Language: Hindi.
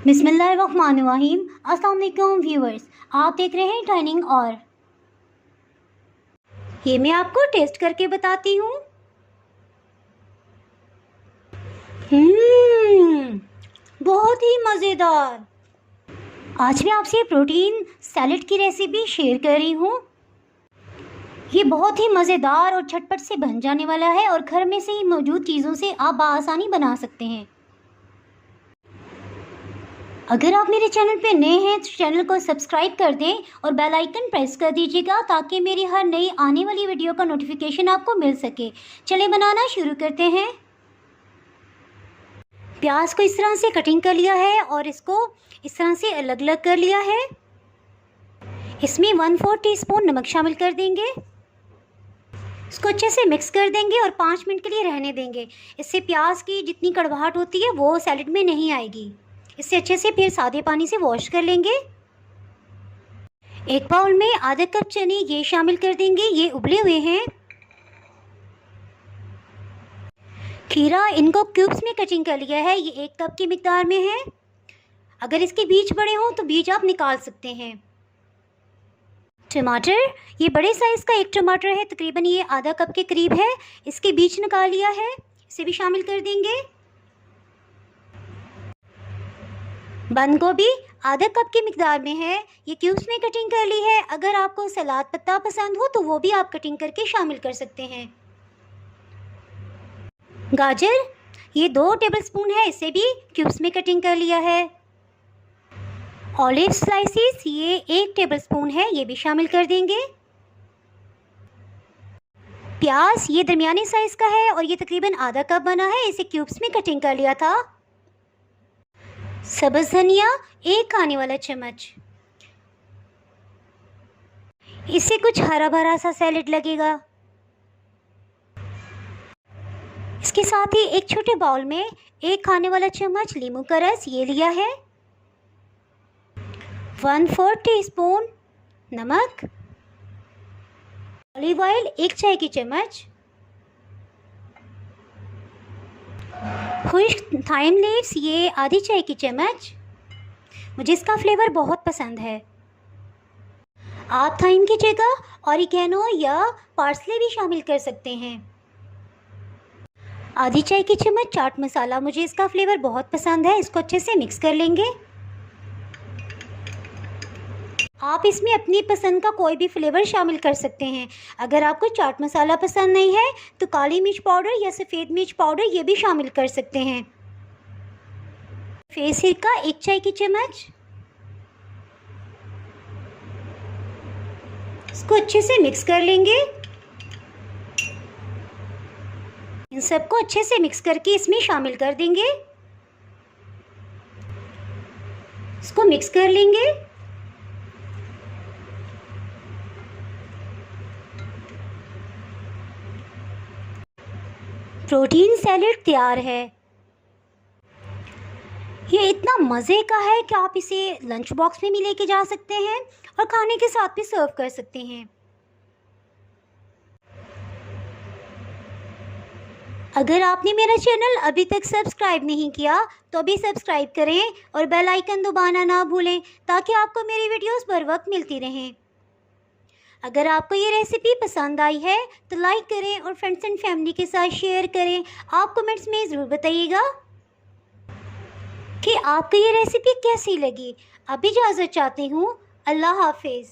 बिस्मिल्लाहिर्रहमानिर्रहीम। अस्सलाम वालेकुम व्यूअर्स, आप देख रहे हैं टर्निंग और ये मैं आपको टेस्ट करके बताती हूँ। बहुत ही मज़ेदार। आज मैं आपसे प्रोटीन सैलेड की रेसिपी शेयर कर रही हूँ। ये बहुत ही मज़ेदार और झटपट से बन जाने वाला है और घर में से ही मौजूद चीज़ों से आप बआसानी बना सकते हैं। अगर आप मेरे चैनल पे नए हैं तो चैनल को सब्सक्राइब कर दें और बेल आइकन प्रेस कर दीजिएगा ताकि मेरी हर नई आने वाली वीडियो का नोटिफिकेशन आपको मिल सके। चलिए बनाना शुरू करते हैं। प्याज को इस तरह से कटिंग कर लिया है और इसको इस तरह से अलग अलग कर लिया है। इसमें 1/4 टीस्पून नमक शामिल कर देंगे। इसको अच्छे से मिक्स कर देंगे और 5 मिनट के लिए रहने देंगे। इससे प्याज की जितनी कड़वाहट होती है वो सैलेड में नहीं आएगी। इससे अच्छे से फिर सादे पानी से वॉश कर लेंगे। एक बाउल में आधा कप चने ये शामिल कर देंगे, ये उबले हुए हैं। खीरा इनको क्यूब्स में कटिंग कर लिया है, ये 1 कप की मिकदार में है। अगर इसके बीज बड़े हों तो बीज आप निकाल सकते हैं। टमाटर, ये बड़े साइज़ का 1 टमाटर है, तकरीबन ये आधा कप के करीब है। इसके बीज निकाल लिया है, इसे भी शामिल कर देंगे। बंद गोभी आधा कप की मिकदार में है, ये क्यूब्स में कटिंग कर ली है। अगर आपको सलाद पत्ता पसंद हो तो वो भी आप कटिंग करके शामिल कर सकते हैं। गाजर, ये 2 टेबलस्पून है, इसे भी क्यूब्स में कटिंग कर लिया है। ऑलिव स्लाइसिस, ये 1 टेबलस्पून है, ये भी शामिल कर देंगे। प्याज, ये दरमियाने साइज़ का है और ये तकरीबन आधा कप बना है, इसे क्यूब्स में कटिंग कर लिया था। सब्ज़ धनिया 1 खाने वाला चम्मच, इससे कुछ हरा भरा सा सैलेड लगेगा। इसके साथ ही एक छोटे बाउल में 1 खाने वाला चम्मच लीमू का रस ये लिया है। 1/4 टीस्पून नमक, ऑलिव ऑयल 1 चाय की चम्मच, खुश्क थाइम लीव्स ये आधी चाय की चम्मच, मुझे इसका फ्लेवर बहुत पसंद है। आप थाइम की जगह ऑरिगेनो या पार्सले भी शामिल कर सकते हैं। आधी चाय की चम्मच चाट मसाला, मुझे इसका फ्लेवर बहुत पसंद है, इसको अच्छे से मिक्स कर लेंगे। आप इसमें अपनी पसंद का कोई भी फ्लेवर शामिल कर सकते हैं। अगर आपको चाट मसाला पसंद नहीं है तो काली मिर्च पाउडर या सफ़ेद मिर्च पाउडर ये भी शामिल कर सकते हैं। सफ़ेद सिरका 1 चाय की चम्मच, इसको अच्छे से मिक्स कर लेंगे। इन सबको अच्छे से मिक्स करके इसमें शामिल कर देंगे। इसको मिक्स कर लेंगे। प्रोटीन सैलेड तैयार है। ये इतना मज़े का है कि आप इसे लंच बॉक्स में भी लेके जा सकते हैं और खाने के साथ भी सर्व कर सकते हैं। अगर आपने मेरा चैनल अभी तक सब्सक्राइब नहीं किया तो अभी सब्सक्राइब करें और बेल आइकन दबाना ना भूलें ताकि आपको मेरी वीडियोस बर वक्त मिलती रहें। अगर आपको ये रेसिपी पसंद आई है तो लाइक करें और फ्रेंड्स एंड फैमिली के साथ शेयर करें। आप कमेंट्स में ज़रूर बताइएगा कि आपको ये रेसिपी कैसी लगी। अब इजाज़त चाहती हूँ। अल्लाह हाफिज़।